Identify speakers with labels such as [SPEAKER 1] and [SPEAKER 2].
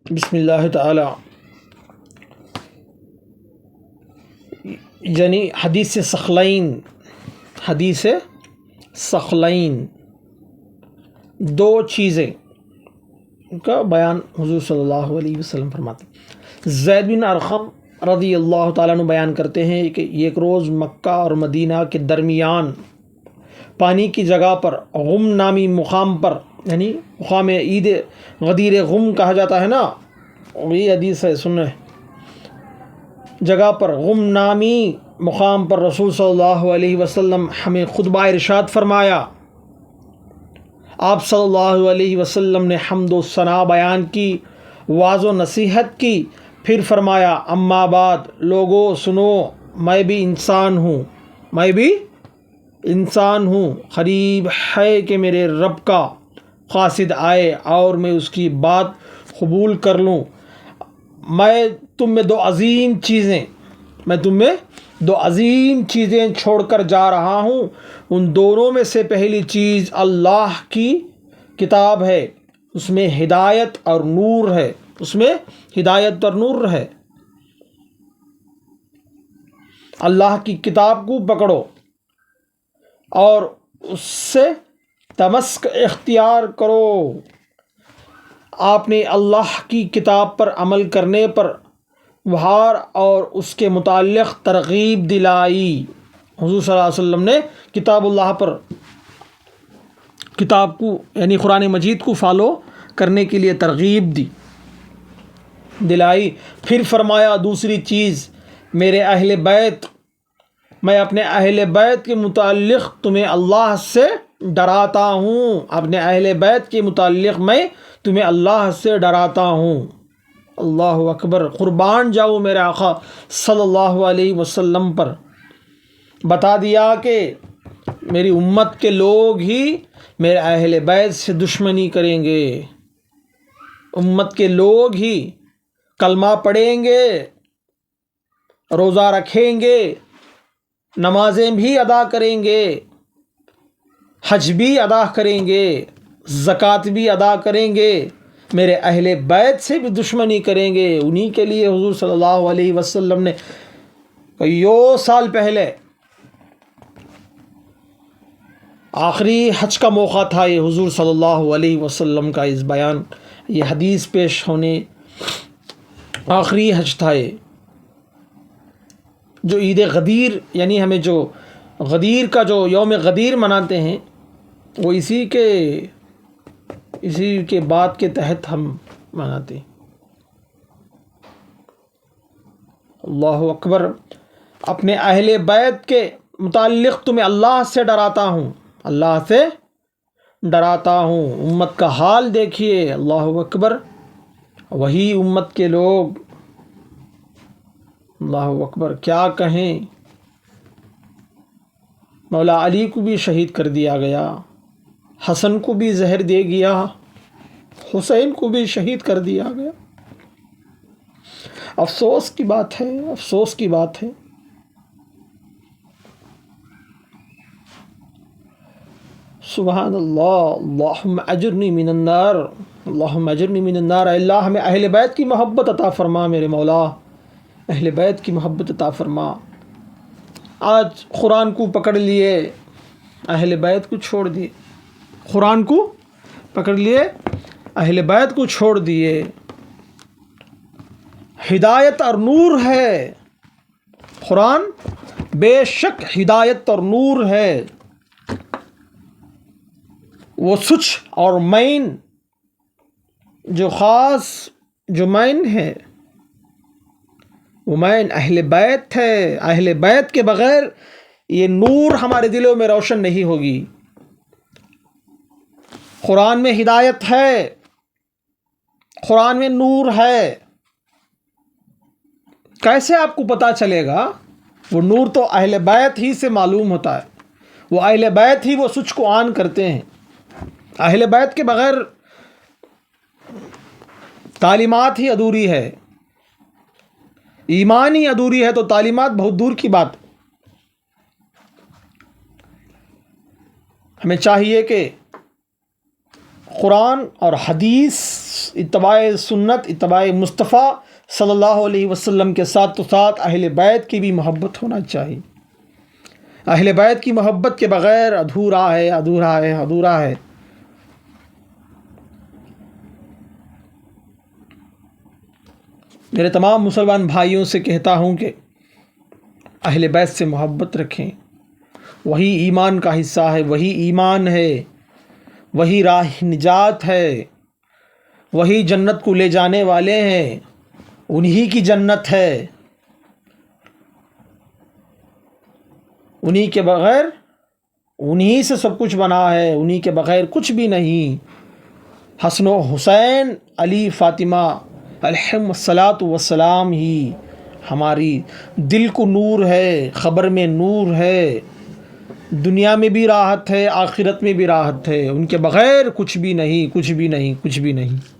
[SPEAKER 1] بسم اللہ تعالی، یعنی حدیث ثقلین دو چیزیں کا بیان حضور صلی اللہ علیہ وسلم فرماتے ہیں۔ زید بن ارقم رضی اللہ تعالیٰ عنہ بیان کرتے ہیں کہ ایک روز مکہ اور مدینہ کے درمیان پانی کی جگہ پر غم نامی مقام پر، یعنی مقام عید غدیر غم کہا جاتا ہے نا، یہ حدیث ہے، سن جگہ پر غم نامی مقام پر رسول صلی اللہ علیہ وسلم ہمیں خطبہ ارشاد فرمایا۔ آپ صلی اللہ علیہ وسلم نے حمد و ثنا بیان کی، واعظ و نصیحت کی، پھر فرمایا اما بعد لوگو سنو، میں بھی انسان ہوں، قریب ہے کہ میرے رب کا قاصد آئے اور میں اس کی بات قبول کر لوں۔ میں تم میں دو عظیم چیزیں چھوڑ کر جا رہا ہوں، ان دونوں میں سے پہلی چیز اللہ کی کتاب ہے، اس میں ہدایت اور نور ہے، اللہ کی کتاب کو پکڑو اور اس سے تمسک اختیار کرو۔ آپ نے اللہ کی کتاب پر عمل کرنے پر بہار اور اس کے متعلق ترغیب دلائی۔ حضور صلی اللہ علیہ وسلم نے کتاب اللہ پر، کتاب کو یعنی قرآن مجید کو فالو کرنے کے لیے ترغیب دلائی۔ پھر فرمایا دوسری چیز میرے اہل بیت، میں اپنے اہل بیت کے متعلق تمہیں اللہ سے ڈراتا ہوں، اپنے اہل بیت کے متعلق میں تمہیں اللہ سے ڈراتا ہوں۔ اللہ اکبر، قربان جاؤ میرے آقا صلی اللہ علیہ وسلم پر۔ بتا دیا کہ میری امت کے لوگ ہی میرے اہل بیت سے دشمنی کریں گے، امت کے لوگ ہی کلمہ پڑھیں گے، روزہ رکھیں گے، نمازیں بھی ادا کریں گے، حج بھی ادا کریں گے، زکوٰۃ بھی ادا کریں گے، میرے اہل بیت سے بھی دشمنی کریں گے۔ انہی کے لیے حضور صلی اللہ علیہ وسلم نے کئیوں سال پہلے آخری حج کا موقع تھا، یہ حضور صلی اللہ علیہ وسلم کا اس بیان، یہ حدیث پیش ہونے آخری حج تھا، یہ جو عید غدیر، یعنی ہمیں جو غدیر کا جو یوم غدیر مناتے ہیں، وہ اسی کے بعد کے تحت ہم مناتے ہیں۔ اللہ اکبر، اپنے اہل بیت کے متعلق تمہیں اللہ سے ڈراتا ہوں، امت کا حال دیکھیے، اللہ اکبر، وہی امت کے لوگ، اللہ اکبر، کیا کہیں، مولا علی کو بھی شہید کر دیا گیا، حسن کو بھی زہر دے گیا، حسین کو بھی شہید کر دیا گیا۔ افسوس کی بات ہے۔ سبحان اللہ، اللہم اجرنی من النار، اے اللہ ہمیں اہل بیت کی محبت عطا فرما، میرے مولا اہل بیت کی محبت عطا فرما۔ آج قرآن کو پکڑ لیے، اہل بیت کو چھوڑ دیے، قرآن کو پکڑ لیے، اہل بیت کو چھوڑ دیے۔ ہدایت اور نور ہے قرآن، بے شک ہدایت اور نور ہے، وہ سچ اور مین جو مین ہے، وہ مین اہل بیت ہے۔ اہل بیت کے بغیر یہ نور ہمارے دلوں میں روشن نہیں ہوگی۔ قرآن میں ہدایت ہے، قرآن میں نور ہے، کیسے آپ کو پتہ چلے گا؟ وہ نور تو اہل بیت ہی سے معلوم ہوتا ہے، وہ اہل بیت ہی وہ سچ کو آن کرتے ہیں۔ اہل بیت کے بغیر تعلیمات ہی ادھوری ہے، ایمان ہی ادھوری ہے، تو تعلیمات بہت دور کی بات۔ ہمیں چاہیے کہ قرآن اور حدیث، اتباع سنت، اتباع مصطفیٰ صلی اللہ علیہ وسلم کے ساتھ ساتھ اہل بیت کی بھی محبت ہونا چاہیے۔ اہل بیت کی محبت کے بغیر ادھورا ہے، ادھورا ہے، ادھورا ہے۔ میرے تمام مسلمان بھائیوں سے کہتا ہوں کہ اہل بیت سے محبت رکھیں، وہی ایمان کا حصہ ہے، وہی ایمان ہے، وہی راہ نجات ہے، وہی جنت کو لے جانے والے ہیں، انہی کی جنت ہے، انہی کے بغیر، انہی سے سب کچھ بنا ہے، انہی کے بغیر کچھ بھی نہیں۔ حسن و حسین، علی، فاطمہ علیہم الصلاۃ والسلام ہی ہماری دل کو نور ہے، خبر میں نور ہے، دنیا میں بھی راحت ہے، آخرت میں بھی راحت ہے، ان کے بغیر کچھ بھی نہیں، کچھ بھی نہیں، کچھ بھی نہیں۔